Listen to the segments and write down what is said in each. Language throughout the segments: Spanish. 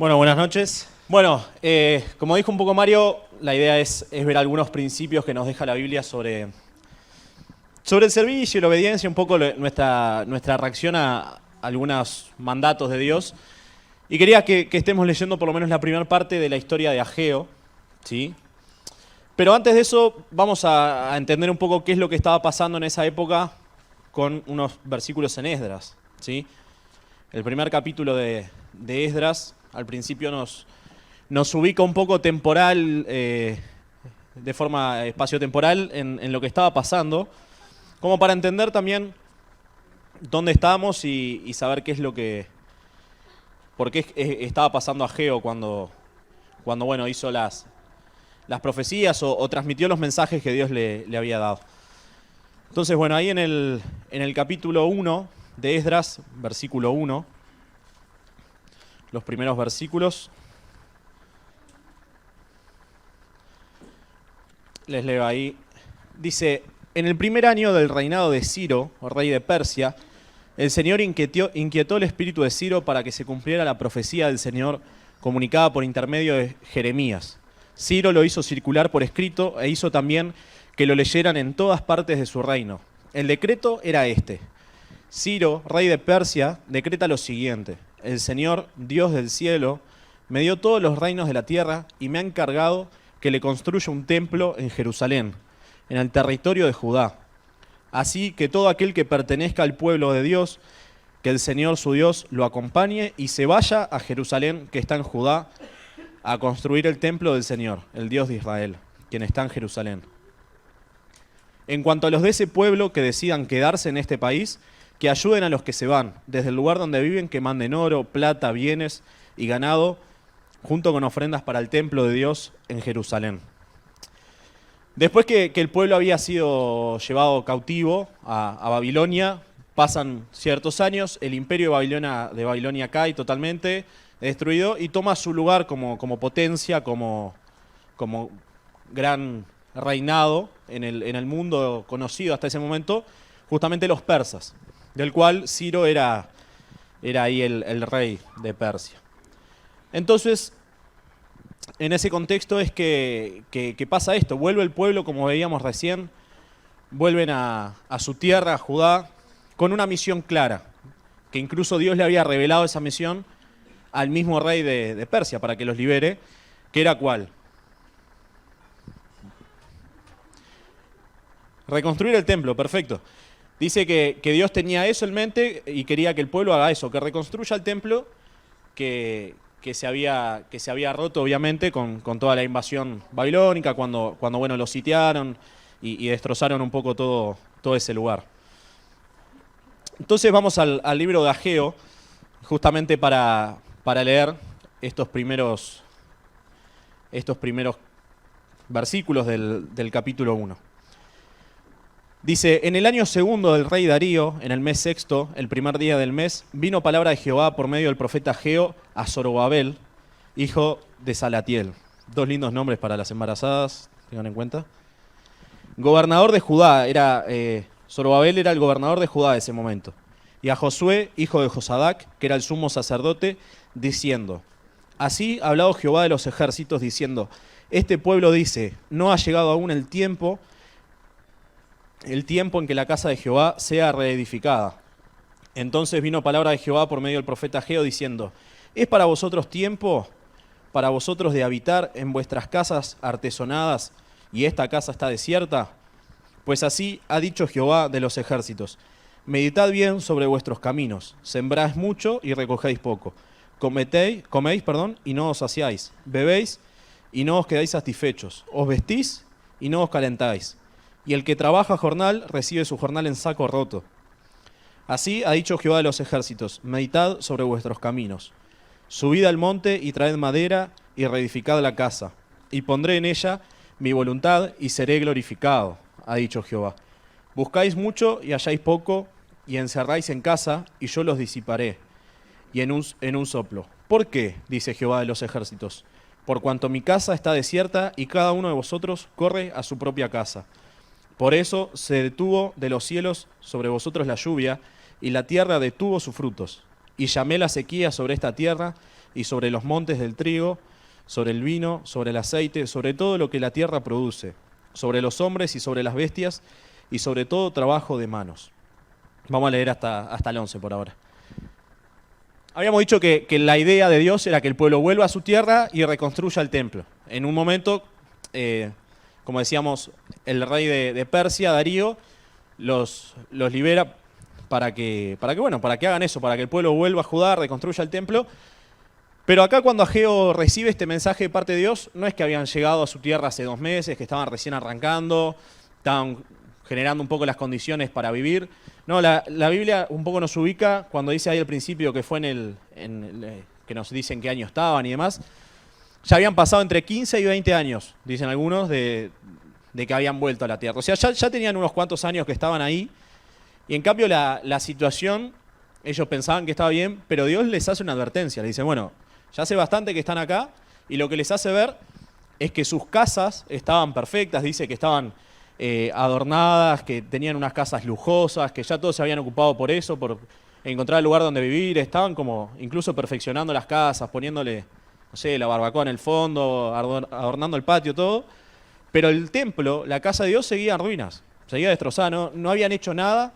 Bueno, buenas noches. Bueno, como dijo un poco Mario, la idea es ver algunos principios que nos deja la Biblia sobre el servicio y la obediencia, un poco nuestra reacción a algunos mandatos de Dios. Y quería que estemos leyendo por lo menos la primera parte de la historia de Ageo, ¿sí? Pero antes de eso vamos a entender un poco qué es lo que estaba pasando en esa época con unos versículos en Esdras, ¿sí? El primer capítulo de Esdras al principio nos ubica un poco temporal, de forma espaciotemporal, en lo que estaba pasando, como para entender también dónde estábamos y saber qué es lo que, por qué estaba pasando Ageo cuando bueno, hizo las profecías o transmitió los mensajes que Dios le había dado. Entonces, bueno, ahí en el capítulo 1 de Esdras, versículo 1, los primeros versículos, les leo ahí. Dice: en el primer año del reinado de Ciro, rey de Persia, el Señor inquietó el espíritu de Ciro para que se cumpliera la profecía del Señor comunicada por intermedio de Jeremías. Ciro lo hizo circular por escrito e hizo también que lo leyeran en todas partes de su reino. El decreto era este: Ciro, rey de Persia, decreta lo siguiente: el Señor, Dios del cielo, me dio todos los reinos de la tierra y me ha encargado que le construya un templo en Jerusalén, en el territorio de Judá. Así que todo aquel que pertenezca al pueblo de Dios, que el Señor su Dios lo acompañe y se vaya a Jerusalén, que está en Judá, a construir el templo del Señor, el Dios de Israel, quien está en Jerusalén. En cuanto a los de ese pueblo que decidan quedarse en este país, que ayuden a los que se van, desde el lugar donde viven, que manden oro, plata, bienes y ganado, junto con ofrendas para el templo de Dios en Jerusalén. Después que el pueblo había sido llevado cautivo a Babilonia, pasan ciertos años, el imperio de Babilonia cae totalmente, destruido, y toma su lugar como potencia, como gran reinado en el mundo conocido hasta ese momento, justamente los persas, del cual Ciro era ahí el rey de Persia. Entonces, en ese contexto es que pasa esto, vuelve el pueblo, como veíamos recién, vuelven a su tierra, a Judá, con una misión clara, que incluso Dios le había revelado esa misión al mismo rey de Persia para que los libere, que era ¿cuál? Reconstruir el templo, perfecto. Dice que Dios tenía eso en mente y quería que el pueblo haga eso, que reconstruya el templo que se había roto, obviamente, con toda la invasión babilónica, cuando bueno, lo sitiaron y destrozaron un poco todo ese lugar. Entonces vamos al libro de Ageo, justamente para leer estos primeros versículos del capítulo 1. Dice: en el año segundo del rey Darío, en el mes sexto, el primer día del mes, vino palabra de Jehová por medio del profeta Ageo a Zorobabel, hijo de Salatiel. Dos lindos nombres para las embarazadas, tengan en cuenta. Gobernador de Judá, Zorobabel era el gobernador de Judá de ese momento. Y a Josué, hijo de Josadac, que era el sumo sacerdote, diciendo: así ha hablado Jehová de los ejércitos, diciendo: este pueblo dice, no ha llegado aún el tiempo en que la casa de Jehová sea reedificada. Entonces vino palabra de Jehová por medio del profeta Ageo, diciendo: ¿es para vosotros tiempo, para vosotros de habitar en vuestras casas artesonadas, y esta casa está desierta? Pues así ha dicho Jehová de los ejércitos: meditad bien sobre vuestros caminos, sembráis mucho y recogéis poco, coméis, y no os saciáis, bebéis y no os quedáis satisfechos, os vestís y no os calentáis. Y el que trabaja jornal recibe su jornal en saco roto. Así ha dicho Jehová de los ejércitos: meditad sobre vuestros caminos. Subid al monte y traed madera y reedificad la casa. Y pondré en ella mi voluntad y seré glorificado, ha dicho Jehová. Buscáis mucho y halláis poco, y encerráis en casa, y yo los disiparé, y en un soplo. ¿Por qué? Dice Jehová de los ejércitos. Por cuanto mi casa está desierta y cada uno de vosotros corre a su propia casa. Por eso se detuvo de los cielos sobre vosotros la lluvia, y la tierra detuvo sus frutos. Y llamé la sequía sobre esta tierra, y sobre los montes del trigo, sobre el vino, sobre el aceite, sobre todo lo que la tierra produce, sobre los hombres y sobre las bestias, y sobre todo trabajo de manos. Vamos a leer hasta el 11 por ahora. Habíamos dicho que la idea de Dios era que el pueblo vuelva a su tierra y reconstruya el templo. En un momento, como decíamos, el rey de Persia, Darío, los libera para que hagan eso, para que el pueblo vuelva a Judá, reconstruya el templo. Pero acá cuando Ageo recibe este mensaje de parte de Dios, no es que habían llegado a su tierra hace 2 meses, que estaban recién arrancando, estaban generando un poco las condiciones para vivir. No, la Biblia un poco nos ubica cuando dice ahí al principio que fue que nos dicen qué año estaban y demás. Ya habían pasado entre 15 y 20 años, dicen algunos, de que habían vuelto a la tierra. O sea, ya tenían unos cuantos años que estaban ahí. Y en cambio la situación, ellos pensaban que estaba bien, pero Dios les hace una advertencia. Les dice, bueno, ya hace bastante que están acá, y lo que les hace ver es que sus casas estaban perfectas, dice que estaban adornadas, que tenían unas casas lujosas, que ya todos se habían ocupado por eso, por encontrar el lugar donde vivir, estaban como incluso perfeccionando las casas, poniéndole, no sé, la barbacoa en el fondo, adornando el patio, todo. Pero el templo, la casa de Dios, seguía en ruinas, seguía destrozada, no habían hecho nada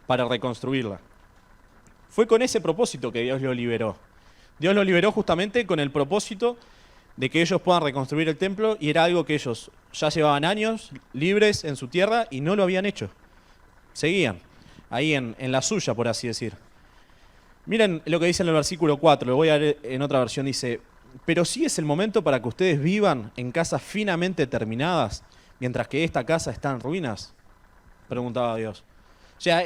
para reconstruirla. Fue con ese propósito que Dios lo liberó. Dios lo liberó justamente con el propósito de que ellos puedan reconstruir el templo, y era algo que ellos ya llevaban años libres en su tierra y no lo habían hecho. Seguían ahí en la suya, por así decir. Miren lo que dice en el versículo 4, lo voy a leer en otra versión, dice: pero sí es el momento para que ustedes vivan en casas finamente terminadas, mientras que esta casa está en ruinas, preguntaba Dios. O sea,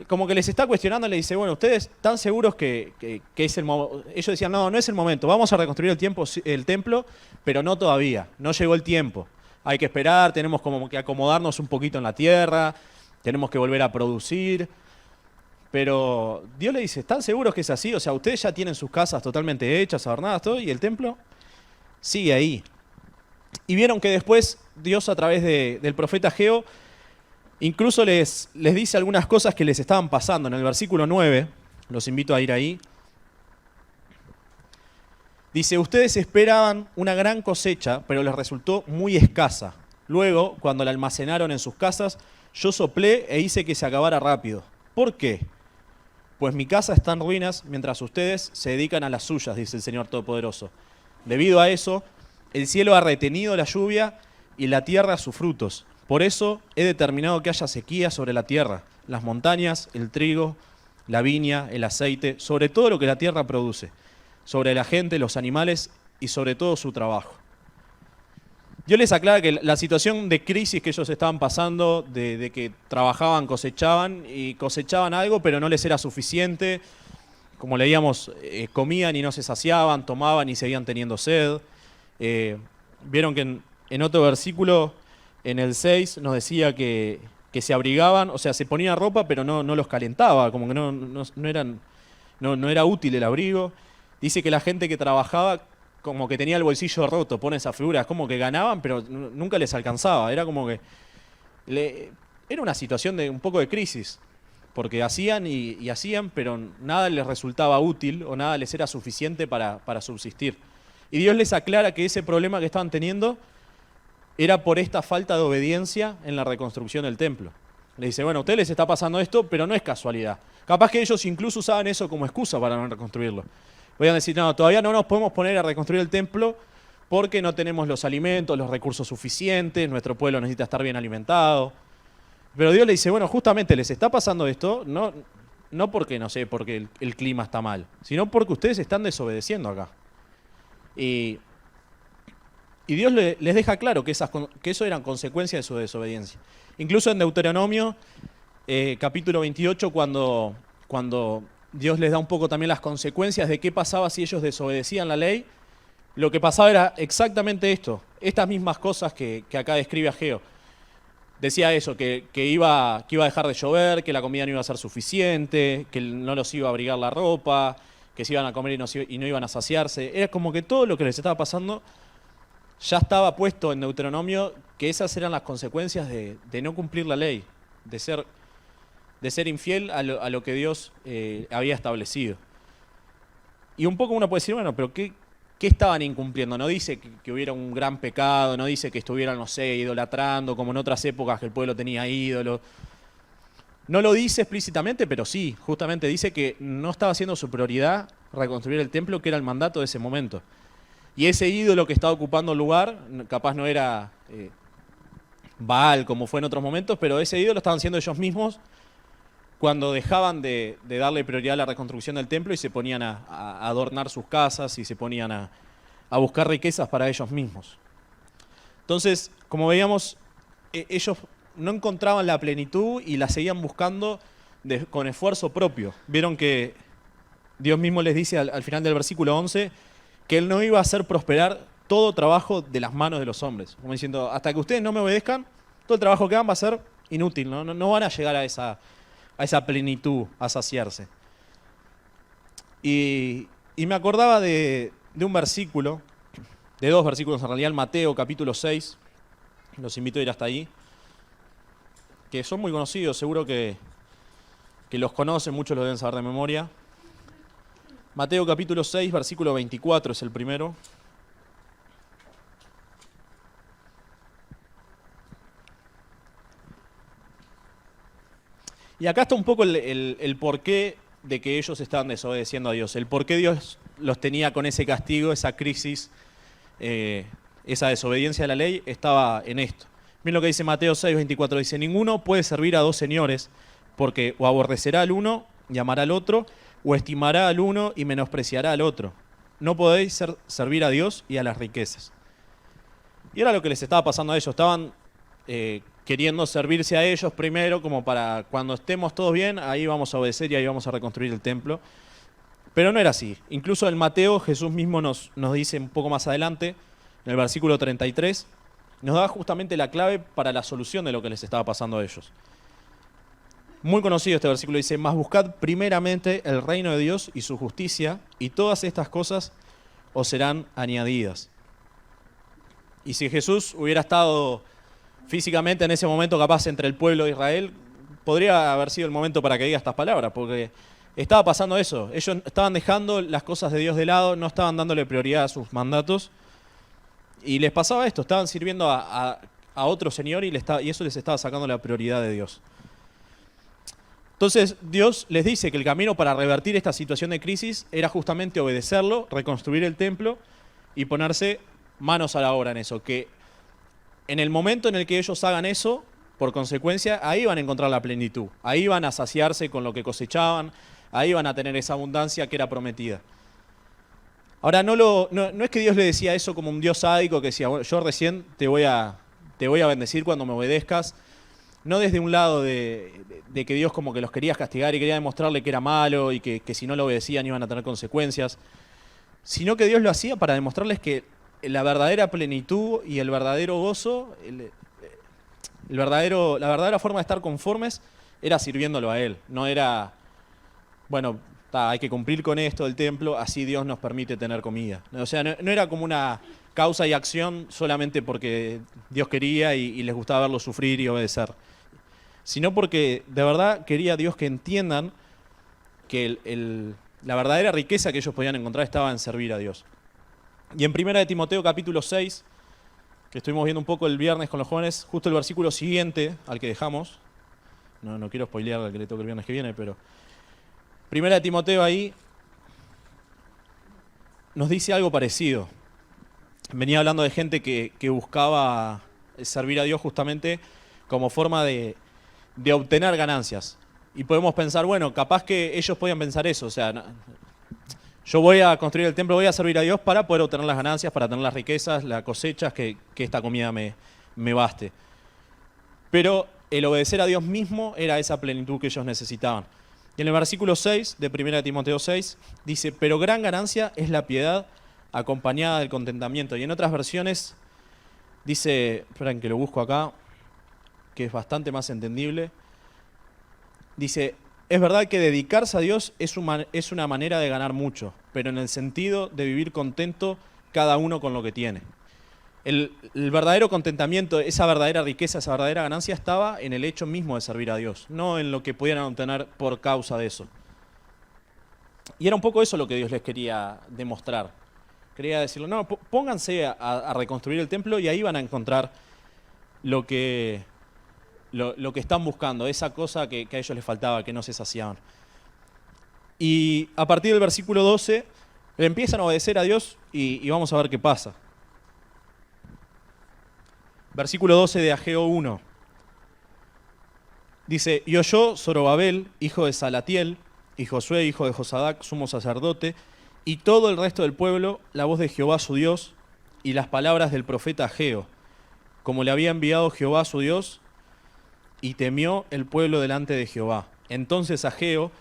como que les está cuestionando, le dice, bueno, ¿ustedes están seguros que es el momento? Ellos decían, no es el momento, vamos a reconstruir el templo, pero no todavía, no llegó el tiempo. Hay que esperar, tenemos como que acomodarnos un poquito en la tierra, tenemos que volver a producir. Pero Dios le dice, ¿están seguros que es así? O sea, ustedes ya tienen sus casas totalmente hechas, adornadas, todo, y el templo sigue ahí. Y vieron que después Dios, a través del profeta Ageo, incluso les dice algunas cosas que les estaban pasando. En el versículo 9, los invito a ir ahí, dice, ustedes esperaban una gran cosecha, pero les resultó muy escasa. Luego, cuando la almacenaron en sus casas, yo soplé e hice que se acabara rápido. ¿Por qué? Pues mi casa está en ruinas mientras ustedes se dedican a las suyas, dice el Señor Todopoderoso. Debido a eso, el cielo ha retenido la lluvia y la tierra sus frutos. Por eso he determinado que haya sequía sobre la tierra, las montañas, el trigo, la viña, el aceite, sobre todo lo que la tierra produce, sobre la gente, los animales y sobre todo su trabajo. Dios les aclara que la situación de crisis que ellos estaban pasando, de que trabajaban, cosechaban algo, pero no les era suficiente. Como leíamos, comían y no se saciaban, tomaban y seguían teniendo sed. Vieron que en otro versículo, en el 6, nos decía que se abrigaban, o sea, se ponían ropa, pero no los calentaba, como que no era útil el abrigo. Dice que la gente que trabajaba como que tenía el bolsillo roto, pone esa figura, es como que ganaban, pero nunca les alcanzaba. Era como que era una situación de un poco de crisis, porque hacían y hacían, pero nada les resultaba útil o nada les era suficiente para subsistir. Y Dios les aclara que ese problema que estaban teniendo era por esta falta de obediencia en la reconstrucción del templo. Le dice, bueno, a ustedes les está pasando esto, pero no es casualidad. Capaz que ellos incluso usaban eso como excusa para no reconstruirlo. Voy a decir, no, todavía no nos podemos poner a reconstruir el templo porque no tenemos los alimentos, los recursos suficientes, nuestro pueblo necesita estar bien alimentado. Pero Dios le dice, bueno, justamente les está pasando esto, no porque, no sé, porque el clima está mal, sino porque ustedes están desobedeciendo acá. Y Dios les deja claro que eso eran consecuencias de su desobediencia. Incluso en Deuteronomio, capítulo 28, cuando Dios les da un poco también las consecuencias de qué pasaba si ellos desobedecían la ley, lo que pasaba era exactamente esto, estas mismas cosas que acá describe Ageo. Decía eso, que iba a dejar de llover, que la comida no iba a ser suficiente, que no los iba a abrigar la ropa, que se iban a comer y no iban a saciarse. Era como que todo lo que les estaba pasando ya estaba puesto en Deuteronomio, que esas eran las consecuencias de no cumplir la ley, de ser infiel a lo que Dios había establecido. Y un poco uno puede decir, bueno, pero ¿qué estaban incumpliendo? No dice que hubiera un gran pecado, no dice que estuvieran, no sé, idolatrando, como en otras épocas que el pueblo tenía ídolos. No lo dice explícitamente, pero sí, justamente dice que no estaba siendo su prioridad reconstruir el templo, que era el mandato de ese momento. Y ese ídolo que estaba ocupando el lugar, capaz no era Baal como fue en otros momentos, pero ese ídolo estaban siendo ellos mismos cuando dejaban de darle prioridad a la reconstrucción del templo y se ponían a adornar sus casas y se ponían a buscar riquezas para ellos mismos. Entonces, como veíamos, ellos no encontraban la plenitud y la seguían buscando con esfuerzo propio. Vieron que Dios mismo les dice al final del versículo 11 que Él no iba a hacer prosperar todo trabajo de las manos de los hombres. Como diciendo, hasta que ustedes no me obedezcan, todo el trabajo que hagan va a ser inútil, no van a llegar a esa plenitud, a saciarse. Y me acordaba de un versículo, de dos versículos en realidad, en Mateo capítulo 6, los invito a ir hasta ahí, que son muy conocidos, seguro que los conocen, muchos los deben saber de memoria. Mateo capítulo 6, versículo 24 es el primero. Y acá está un poco el porqué de que ellos estaban desobedeciendo a Dios, el por qué Dios los tenía con ese castigo, esa crisis, esa desobediencia a la ley, estaba en esto. Miren lo que dice Mateo 6, 24, dice, ninguno puede servir a dos señores, porque o aborrecerá al uno y amará al otro, o estimará al uno y menospreciará al otro. No podéis servir a Dios y a las riquezas. Y era lo que les estaba pasando a ellos, estaban queriendo servirse a ellos primero, como para cuando estemos todos bien, ahí vamos a obedecer y ahí vamos a reconstruir el templo. Pero no era así. Incluso en Mateo Jesús mismo nos dice un poco más adelante, en el versículo 33, nos da justamente la clave para la solución de lo que les estaba pasando a ellos. Muy conocido este versículo, dice, mas buscad primeramente el reino de Dios y su justicia, y todas estas cosas os serán añadidas. Y si Jesús hubiera estado físicamente en ese momento capaz entre el pueblo de Israel, podría haber sido el momento para que diga estas palabras, porque estaba pasando eso. Ellos estaban dejando las cosas de Dios de lado, no estaban dándole prioridad a sus mandatos, y les pasaba esto, estaban sirviendo a otro señor y eso les estaba sacando la prioridad de Dios. Entonces Dios les dice que el camino para revertir esta situación de crisis era justamente obedecerlo, reconstruir el templo y ponerse manos a la obra en eso, que en el momento en el que ellos hagan eso, por consecuencia, ahí van a encontrar la plenitud, ahí van a saciarse con lo que cosechaban, ahí van a tener esa abundancia que era prometida. Ahora, no es que Dios le decía eso como un Dios sádico que decía, bueno, yo recién te voy a bendecir cuando me obedezcas, no desde un lado de que Dios como que los quería castigar y quería demostrarle que era malo y que si no lo obedecían iban a tener consecuencias, sino que Dios lo hacía para demostrarles que la verdadera plenitud y el verdadero gozo, la verdadera forma de estar conformes era sirviéndolo a Él. No era, bueno, hay que cumplir con esto del templo, así Dios nos permite tener comida. O sea, no era como una causa y acción solamente porque Dios quería y les gustaba verlo sufrir y obedecer, sino porque de verdad quería Dios que entiendan que la verdadera riqueza que ellos podían encontrar estaba en servir a Dios. Y en 1 de Timoteo capítulo 6, que estuvimos viendo un poco el viernes con los jóvenes, justo el versículo siguiente al que dejamos, no quiero spoilear al que le toque el viernes que viene, pero 1 de Timoteo ahí nos dice algo parecido. Venía hablando de gente que buscaba servir a Dios justamente como forma de obtener ganancias. Y podemos pensar, bueno, capaz que ellos podían pensar eso, o sea, yo voy a construir el templo, voy a servir a Dios para poder obtener las ganancias, para tener las riquezas, las cosechas, que esta comida me baste. Pero el obedecer a Dios mismo era esa plenitud que ellos necesitaban. Y en el versículo 6 de 1 de Timoteo 6 dice, pero gran ganancia es la piedad acompañada del contentamiento. Y en otras versiones dice, esperen que lo busco acá, que es bastante más entendible, dice, es verdad que dedicarse a Dios es una manera de ganar mucho, pero en el sentido de vivir contento cada uno con lo que tiene. El verdadero contentamiento, esa verdadera riqueza, esa verdadera ganancia estaba en el hecho mismo de servir a Dios, no en lo que pudieran obtener por causa de eso. Y era un poco eso lo que Dios les quería demostrar. Quería decirle, no, pónganse a reconstruir el templo y ahí van a encontrar lo que están buscando, esa cosa que a ellos les faltaba, que no se saciaban. Y a partir del versículo 12, le empiezan a obedecer a Dios y vamos a ver qué pasa. Versículo 12 de Ageo 1. Dice, y oyó Zorobabel, hijo de Salatiel, y Josué, hijo de Josadac, sumo sacerdote, y todo el resto del pueblo, la voz de Jehová su Dios, y las palabras del profeta Ageo, como le había enviado Jehová su Dios, y temió el pueblo delante de Jehová. Entonces Ageo,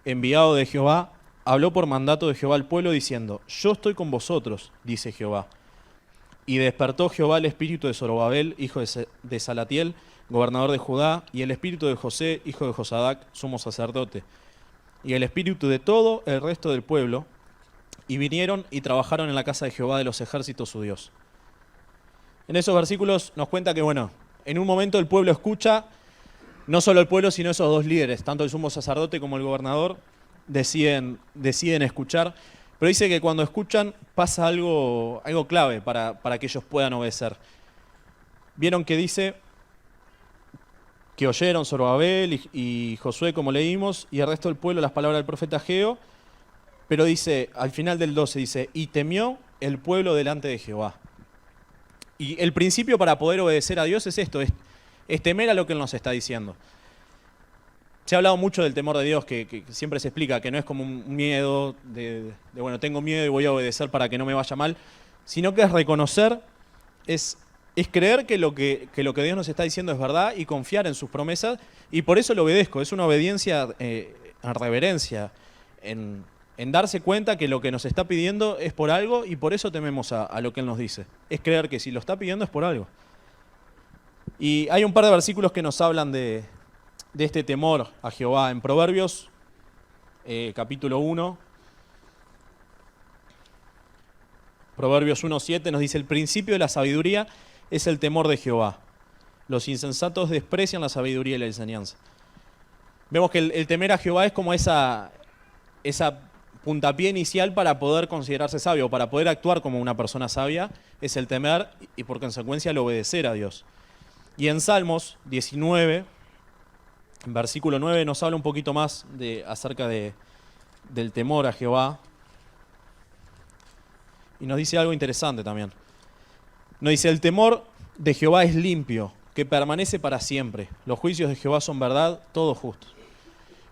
enviado de Jehová, habló por mandato de Jehová al pueblo, diciendo, yo estoy con vosotros, dice Jehová. Y despertó Jehová el espíritu de Zorobabel, hijo de Salatiel, gobernador de Judá, y el espíritu de José, hijo de Josadac, sumo sacerdote, y el espíritu de todo el resto del pueblo, y vinieron y trabajaron en la casa de Jehová de los ejércitos su Dios. En esos versículos nos cuenta que, bueno, en un momento el pueblo escucha, no solo el pueblo, sino esos dos líderes, tanto el sumo sacerdote como el gobernador, deciden escuchar, pero dice que cuando escuchan pasa algo clave para que ellos puedan obedecer. Vieron que dice que oyeron Zorobabel y Josué, como leímos, y el resto del pueblo las palabras del profeta Ageo, pero dice, al final del 12 dice, y temió el pueblo delante de Jehová. Y el principio para poder obedecer a Dios es esto, es temer a lo que Él nos está diciendo. Se ha hablado mucho del temor de Dios, que siempre se explica, que no es como un miedo de bueno, tengo miedo y voy a obedecer para que no me vaya mal, sino que es reconocer, es creer que lo que Dios nos está diciendo es verdad y confiar en sus promesas, y por eso lo obedezco. Es una obediencia en reverencia, en darse cuenta que lo que nos está pidiendo es por algo y por eso tememos a lo que Él nos dice. Es creer que si lo está pidiendo es por algo. Y hay un par de versículos que nos hablan de este temor a Jehová. En Proverbios, capítulo 1, Proverbios 1:7 nos dice, el principio de la sabiduría es el temor de Jehová. Los insensatos desprecian la sabiduría y la enseñanza. Vemos que el temer a Jehová es como esa puntapié inicial para poder considerarse sabio, para poder actuar como una persona sabia, es el temer y por consecuencia el obedecer a Dios. Y en Salmos 19, versículo 9, nos habla un poquito más acerca del temor a Jehová. Y nos dice algo interesante también. Nos dice, el temor de Jehová es limpio, que permanece para siempre. Los juicios de Jehová son verdad, todos justos.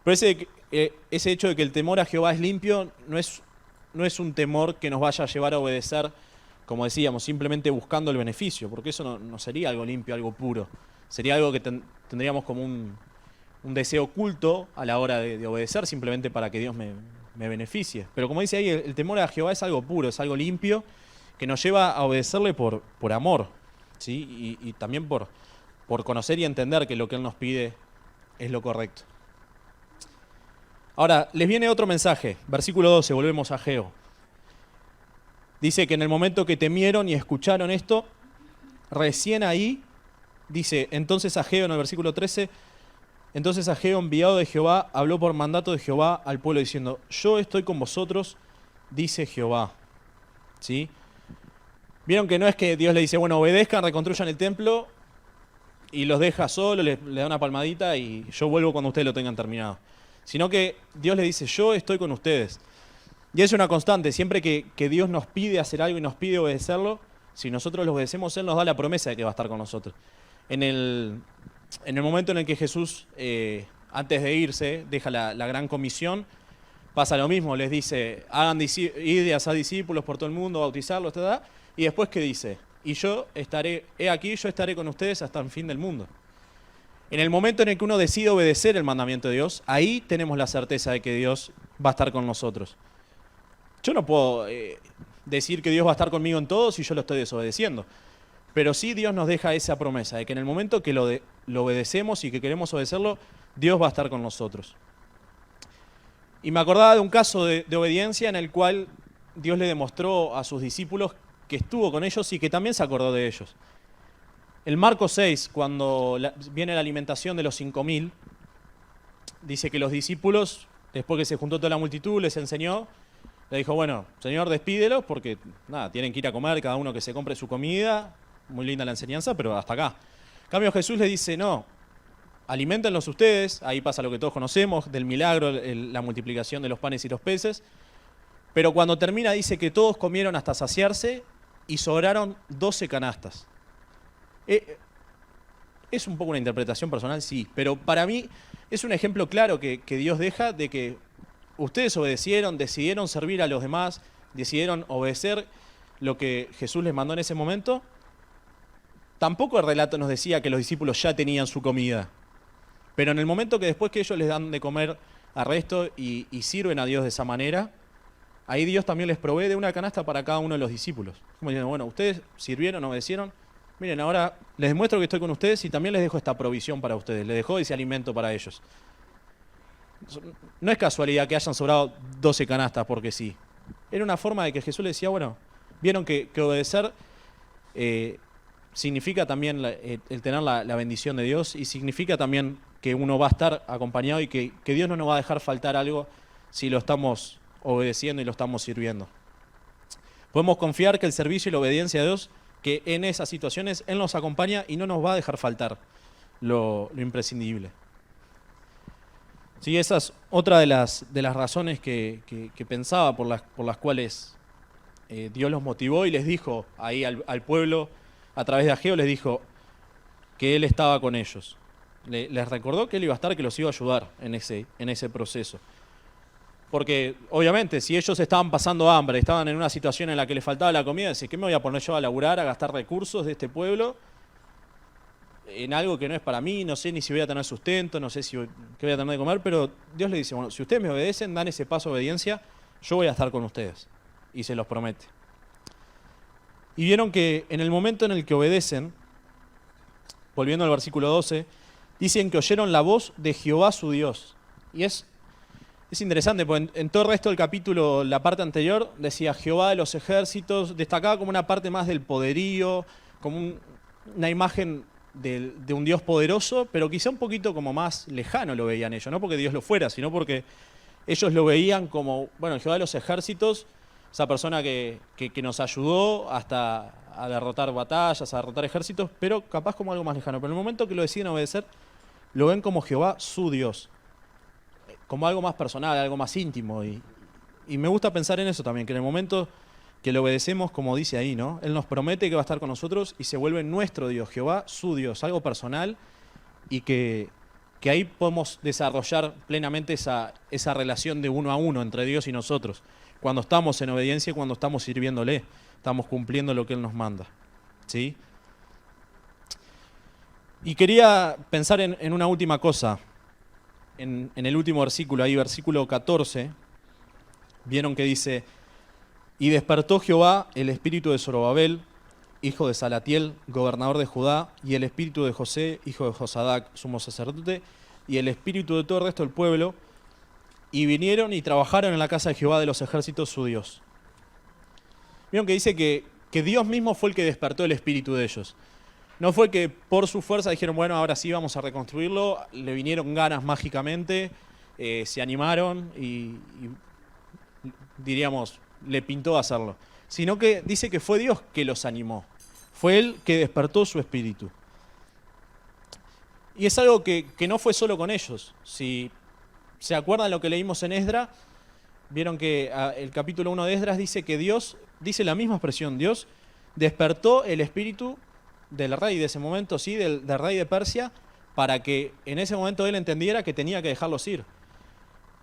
Pero ese hecho de que el temor a Jehová es limpio no es un temor que nos vaya a llevar a obedecer, como decíamos, simplemente buscando el beneficio, porque eso no sería algo limpio, algo puro. Sería algo que tendríamos como un deseo oculto a la hora de obedecer, simplemente para que Dios me beneficie. Pero como dice ahí, el temor a Jehová es algo puro, es algo limpio, que nos lleva a obedecerle por amor, ¿sí? Y también por conocer y entender que lo que Él nos pide es lo correcto. Ahora, les viene otro mensaje, versículo 12, volvemos a Ageo. Dice que en el momento que temieron y escucharon esto, recién ahí, dice, entonces Ageo en el versículo 13, entonces Ageo, enviado de Jehová, habló por mandato de Jehová al pueblo diciendo, yo estoy con vosotros, dice Jehová. ¿Sí? Vieron que no es que Dios le dice, bueno, obedezcan, reconstruyan el templo y los deja solo, le da una palmadita y yo vuelvo cuando ustedes lo tengan terminado. Sino que Dios le dice, yo estoy con ustedes. Y es una constante, siempre que Dios nos pide hacer algo y nos pide obedecerlo, si nosotros lo obedecemos, Él nos da la promesa de que va a estar con nosotros. En el momento en el que Jesús, antes de irse, deja la gran comisión, pasa lo mismo, les dice, id y haced discípulos por todo el mundo, bautizarlos, etc. Y después, ¿qué dice? Y yo estaré con ustedes hasta el fin del mundo. En el momento en el que uno decide obedecer el mandamiento de Dios, ahí tenemos la certeza de que Dios va a estar con nosotros. Yo no puedo decir que Dios va a estar conmigo en todo si yo lo estoy desobedeciendo. Pero sí Dios nos deja esa promesa de que en el momento que lo obedecemos y que queremos obedecerlo, Dios va a estar con nosotros. Y me acordaba de un caso de obediencia en el cual Dios le demostró a sus discípulos que estuvo con ellos y que también se acordó de ellos. En Marcos 6, cuando viene la alimentación de los 5.000, dice que los discípulos después que se juntó toda la multitud, les enseñó, le dijo, bueno, Señor, despídelos porque nada, tienen que ir a comer, cada uno que se compre su comida. Muy linda la enseñanza, pero hasta acá. En cambio, Jesús les dice, no, aliméntenlos ustedes. Ahí pasa lo que todos conocemos del milagro, la multiplicación de los panes y los peces. Pero cuando termina dice que todos comieron hasta saciarse y sobraron 12 canastas. Es un poco una interpretación personal, sí, pero para mí es un ejemplo claro que Dios deja de que ustedes obedecieron, decidieron servir a los demás, decidieron obedecer lo que Jesús les mandó en ese momento. Tampoco el relato nos decía que los discípulos ya tenían su comida, pero en el momento que después que ellos les dan de comer al resto y sirven a Dios de esa manera, ahí Dios también les provee de una canasta para cada uno de los discípulos. Como diciendo, bueno, ustedes sirvieron, obedecieron, miren, ahora les demuestro que estoy con ustedes y también les dejo esta provisión para ustedes, les dejo ese alimento para ellos. No es casualidad que hayan sobrado 12 canastas porque sí. Era una forma de que Jesús les decía, bueno, vieron que obedecer significa también el tener la bendición de Dios y significa también que uno va a estar acompañado y que Dios no nos va a dejar faltar algo si lo estamos obedeciendo y lo estamos sirviendo. Podemos confiar que el servicio y la obediencia a Dios, que en esas situaciones Él nos acompaña y no nos va a dejar faltar lo imprescindible. Sí, esa es otra de las razones que pensaba por las cuales Dios los motivó y les dijo ahí al pueblo, a través de Ageo, les dijo que Él estaba con ellos. Les recordó que Él iba a estar, que los iba a ayudar en ese proceso. Porque, obviamente, si ellos estaban pasando hambre, estaban en una situación en la que les faltaba la comida, decían, ¿qué me voy a poner yo a laburar, a gastar recursos de este pueblo en algo que no es para mí? No sé ni si voy a tener sustento, no sé qué voy a tener de comer, pero Dios les dice, bueno, si ustedes me obedecen, dan ese paso de obediencia, yo voy a estar con ustedes. Y se los promete. Y vieron que en el momento en el que obedecen, volviendo al versículo 12, dicen que oyeron la voz de Jehová su Dios. Y es interesante, porque en todo el resto del capítulo, la parte anterior, decía Jehová de los ejércitos, destacaba como una parte más del poderío, como una imagen de un Dios poderoso, pero quizá un poquito como más lejano lo veían ellos, no porque Dios lo fuera, sino porque ellos lo veían como, bueno, Jehová de los ejércitos, esa persona que nos ayudó hasta a derrotar batallas, a derrotar ejércitos, pero capaz como algo más lejano. Pero en el momento que lo deciden obedecer, lo ven como Jehová su Dios, como algo más personal, algo más íntimo. Y me gusta pensar en eso también, que en el momento que lo obedecemos, como dice ahí, ¿no? Él nos promete que va a estar con nosotros y se vuelve nuestro Dios, Jehová su Dios, algo personal, y que ahí podemos desarrollar plenamente esa relación de uno a uno entre Dios y nosotros. Cuando estamos en obediencia y cuando estamos sirviéndole, estamos cumpliendo lo que Él nos manda. ¿Sí? Y quería pensar en una última cosa. En el último versículo, ahí versículo 14, vieron que dice, y despertó Jehová el espíritu de Zorobabel, hijo de Salatiel, gobernador de Judá, y el espíritu de José, hijo de Josadac, sumo sacerdote, y el espíritu de todo el resto del pueblo, y vinieron y trabajaron en la casa de Jehová de los ejércitos, su Dios. Vieron que dice que Dios mismo fue el que despertó el espíritu de ellos. No fue que por su fuerza dijeron, bueno, ahora sí vamos a reconstruirlo, le vinieron ganas mágicamente, se animaron y diríamos, le pintó hacerlo. Sino que dice que fue Dios que los animó. Fue Él que despertó su espíritu. Y es algo que no fue solo con ellos. Si se acuerdan lo que leímos en Esdras, vieron que el capítulo 1 de Esdras dice que Dios, dice la misma expresión, Dios despertó el espíritu del rey de ese momento, sí, del rey de Persia, para que en ese momento él entendiera que tenía que dejarlos ir.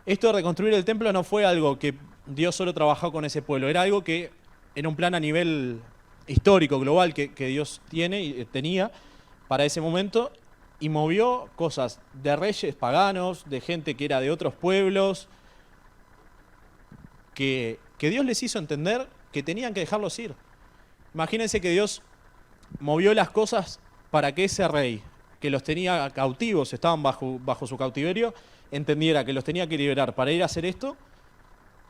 Esto de reconstruir el templo no fue algo que Dios solo trabajó con ese pueblo, era algo que era un plan a nivel histórico, global, que Dios tiene y tenía para ese momento, y movió cosas de reyes paganos, de gente que era de otros pueblos, que Dios les hizo entender que tenían que dejarlos ir. Imagínense que Dios movió las cosas para que ese rey, que los tenía cautivos, estaban bajo su cautiverio, entendiera que los tenía que liberar para ir a hacer esto,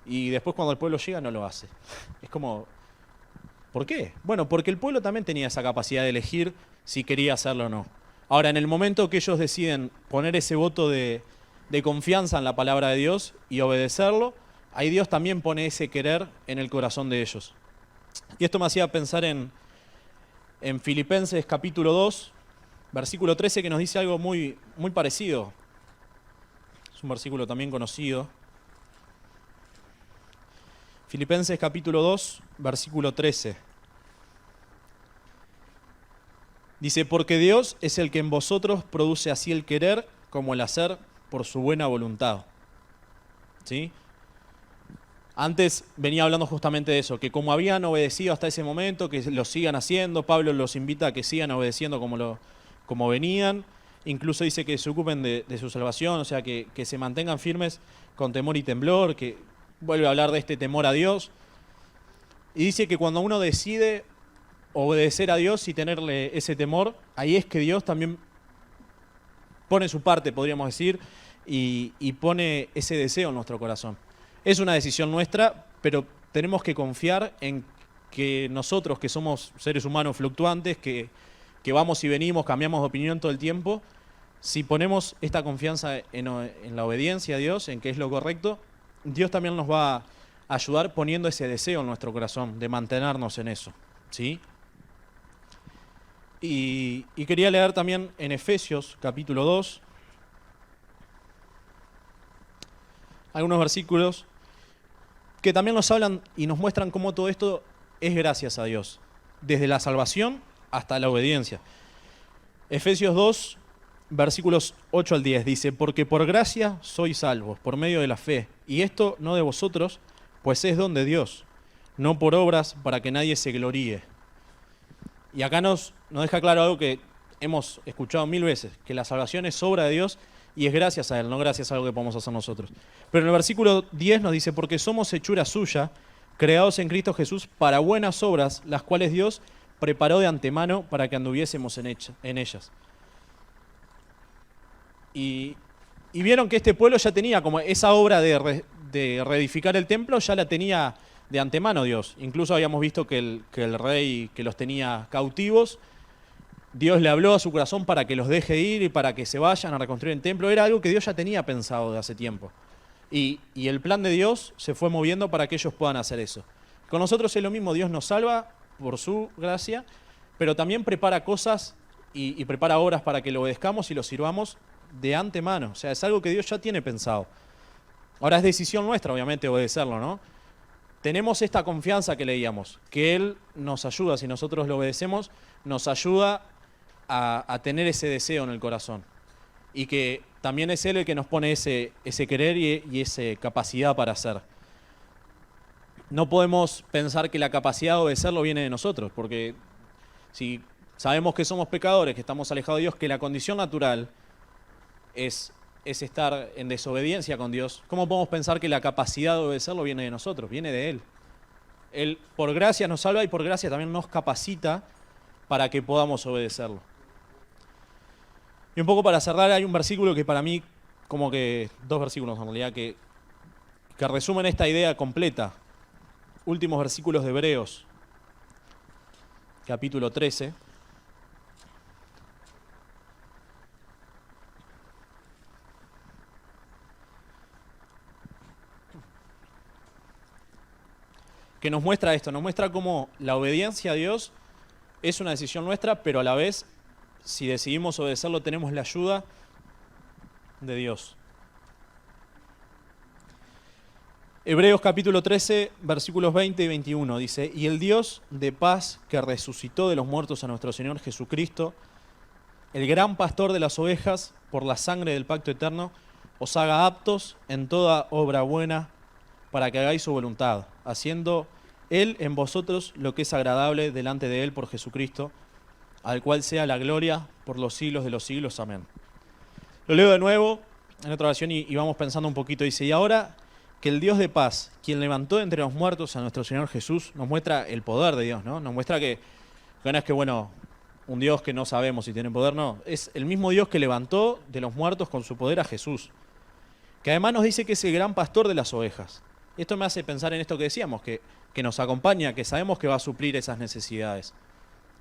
y después cuando el pueblo llega no lo hace. Es como, ¿por qué? Bueno, porque el pueblo también tenía esa capacidad de elegir si quería hacerlo o no. Ahora, en el momento que ellos deciden poner ese voto de de confianza en la palabra de Dios y obedecerlo, ahí Dios también pone ese querer en el corazón de ellos. Y esto me hacía pensar en Filipenses capítulo 2, versículo 13, que nos dice algo muy, muy parecido. Es un versículo también conocido. Filipenses capítulo 2, versículo 13. Dice, porque Dios es el que en vosotros produce así el querer como el hacer por su buena voluntad. ¿Sí? Antes venía hablando justamente de eso, que como habían obedecido hasta ese momento, que lo sigan haciendo. Pablo los invita a que sigan obedeciendo como venían. Incluso dice que se ocupen de su salvación, o sea, que se mantengan firmes con temor y temblor, que vuelve a hablar de este temor a Dios. Y dice que cuando uno decide obedecer a Dios y tenerle ese temor, ahí es que Dios también pone su parte, podríamos decir, y pone ese deseo en nuestro corazón. Es una decisión nuestra, pero tenemos que confiar en que nosotros, que somos seres humanos fluctuantes, que vamos y venimos, cambiamos de opinión todo el tiempo, si ponemos esta confianza en la obediencia a Dios, en que es lo correcto, Dios también nos va a ayudar poniendo ese deseo en nuestro corazón, de mantenernos en eso, ¿sí? Y quería leer también en Efesios capítulo 2, algunos versículos que también nos hablan y nos muestran cómo todo esto es gracias a Dios, desde la salvación hasta la obediencia. Efesios 2, versículos 8 al 10, dice, porque por gracia sois salvos, por medio de la fe, y esto no de vosotros, pues es don de Dios, no por obras para que nadie se gloríe. Y acá nos deja claro algo que hemos escuchado 1000 veces, que la salvación es obra de Dios y es gracias a Él, no gracias a algo que podemos hacer nosotros. Pero en el versículo 10 nos dice, porque somos hechura suya, creados en Cristo Jesús para buenas obras, las cuales Dios preparó de antemano para que anduviésemos en ellas. Y vieron que este pueblo ya tenía como esa obra de reedificar el templo, ya la tenía de antemano Dios. Incluso habíamos visto que el rey que los tenía cautivos, Dios le habló a su corazón para que los deje ir y para que se vayan a reconstruir el templo. Era algo que Dios ya tenía pensado de hace tiempo. Y el plan de Dios se fue moviendo para que ellos puedan hacer eso. Con nosotros es lo mismo, Dios nos salva por su gracia, pero también prepara cosas y prepara obras para que lo obedezcamos y lo sirvamos de antemano. O sea, es algo que Dios ya tiene pensado. Ahora es decisión nuestra, obviamente, obedecerlo, ¿no? Tenemos esta confianza que leíamos, que Él nos ayuda, si nosotros lo obedecemos, nos ayuda a tener ese deseo en el corazón. Y que también es Él el que nos pone ese querer y esa capacidad para hacer. No podemos pensar que la capacidad de obedecerlo viene de nosotros, porque si sabemos que somos pecadores, que estamos alejados de Dios, que la condición natural es estar en desobediencia con Dios, ¿cómo podemos pensar que la capacidad de obedecerlo viene de nosotros? Viene de Él. Él por gracia nos salva y por gracia también nos capacita para que podamos obedecerlo. Y un poco para cerrar, hay un versículo que para mí, como que dos versículos en realidad, que resumen esta idea completa. Últimos versículos de Hebreos, capítulo 13. Que nos muestra esto, nos muestra cómo la obediencia a Dios es una decisión nuestra, pero a la vez, si decidimos obedecerlo, tenemos la ayuda de Dios. Hebreos capítulo 13, versículos 20 y 21 dice, y el Dios de paz que resucitó de los muertos a nuestro Señor Jesucristo, el gran pastor de las ovejas, por la sangre del pacto eterno, os haga aptos en toda obra buena para que hagáis su voluntad, haciendo Él en vosotros lo que es agradable delante de Él por Jesucristo, al cual sea la gloria por los siglos de los siglos. Amén. Lo leo de nuevo en otra versión y vamos pensando un poquito. Dice, y ahora que el Dios de paz, quien levantó entre los muertos a nuestro Señor Jesús, nos muestra el poder de Dios, ¿no? Nos muestra que no es que, bueno, un Dios que no sabemos si tiene poder, no. Es el mismo Dios que levantó de los muertos con su poder a Jesús. Que además nos dice que es el gran pastor de las ovejas. Esto me hace pensar en esto que decíamos, que nos acompaña, que sabemos que va a suplir esas necesidades.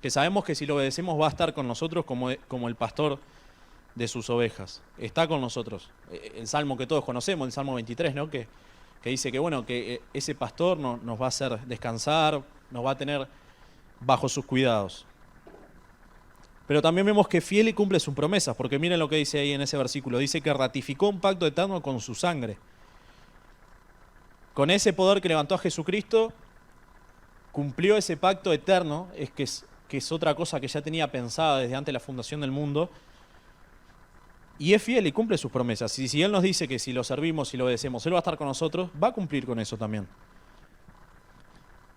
Que sabemos que si lo obedecemos va a estar con nosotros como el pastor de sus ovejas. Está con nosotros. El salmo que todos conocemos, el Salmo 23, ¿no? Que dice que, bueno, que ese pastor nos va a hacer descansar, nos va a tener bajo sus cuidados. Pero también vemos que fiel y cumple sus promesas, porque miren lo que dice ahí en ese versículo. Dice que ratificó un pacto eterno con su sangre. Con ese poder que levantó a Jesucristo, cumplió ese pacto eterno, que es otra cosa que ya tenía pensada desde antes de la fundación del mundo, y es fiel y cumple sus promesas. Y si Él nos dice que si lo servimos y lo obedecemos, Él va a estar con nosotros, va a cumplir con eso también.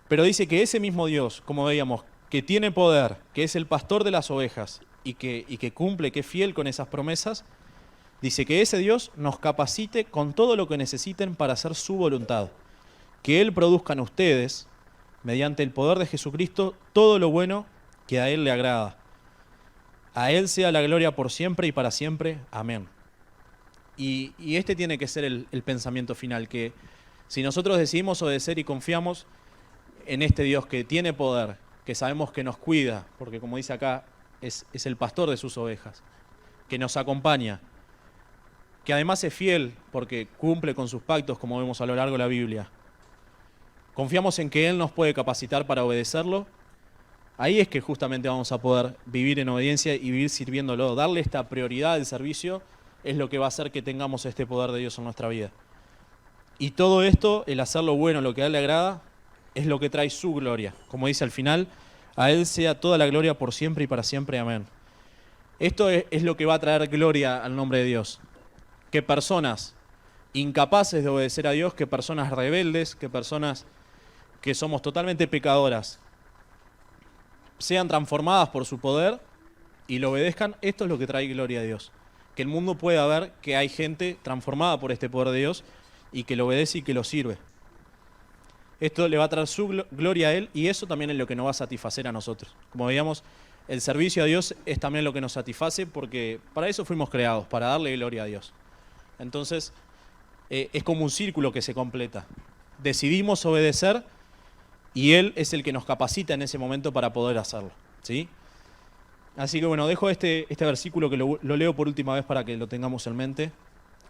Pero dice que ese mismo Dios, como veíamos, que tiene poder, que es el pastor de las ovejas y que cumple, que es fiel con esas promesas, dice que ese Dios nos capacite con todo lo que necesiten para hacer su voluntad. Que Él produzca en ustedes, mediante el poder de Jesucristo, todo lo bueno que a Él le agrada. A Él sea la gloria por siempre y para siempre. Amén. Y este tiene que ser el pensamiento final, que si nosotros decidimos obedecer y confiamos en este Dios que tiene poder, que sabemos que nos cuida, porque como dice acá, es el pastor de sus ovejas, que nos acompaña, que además es fiel porque cumple con sus pactos, como vemos a lo largo de la Biblia. Confiamos en que Él nos puede capacitar para obedecerlo. Ahí es que justamente vamos a poder vivir en obediencia y vivir sirviéndolo. Darle esta prioridad al servicio es lo que va a hacer que tengamos este poder de Dios en nuestra vida. Y todo esto, el hacer lo bueno, lo que a Él le agrada, es lo que trae su gloria. Como dice al final, a Él sea toda la gloria por siempre y para siempre. Amén. Esto es lo que va a traer gloria al nombre de Dios. Que personas incapaces de obedecer a Dios, que personas rebeldes, que personas que somos totalmente pecadoras, sean transformadas por su poder y lo obedezcan. Esto es lo que trae gloria a Dios. Que el mundo pueda ver que hay gente transformada por este poder de Dios y que lo obedece y que lo sirve. Esto le va a traer su gloria a Él y eso también es lo que nos va a satisfacer a nosotros. Como veíamos, el servicio a Dios es también lo que nos satisface porque para eso fuimos creados, para darle gloria a Dios. Entonces, es como un círculo que se completa. Decidimos obedecer y Él es el que nos capacita en ese momento para poder hacerlo, ¿sí? Así que bueno, dejo este versículo que lo leo por última vez para que lo tengamos en mente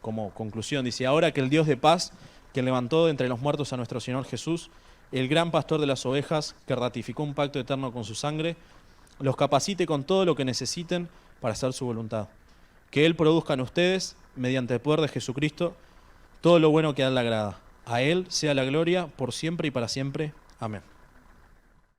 como conclusión. Dice, ahora que el Dios de paz, que levantó de entre los muertos a nuestro Señor Jesús, el gran pastor de las ovejas, que ratificó un pacto eterno con su sangre, los capacite con todo lo que necesiten para hacer su voluntad. Que Él produzca en ustedes, mediante el poder de Jesucristo, todo lo bueno que a Él le agrada. A Él sea la gloria por siempre y para siempre. Amén.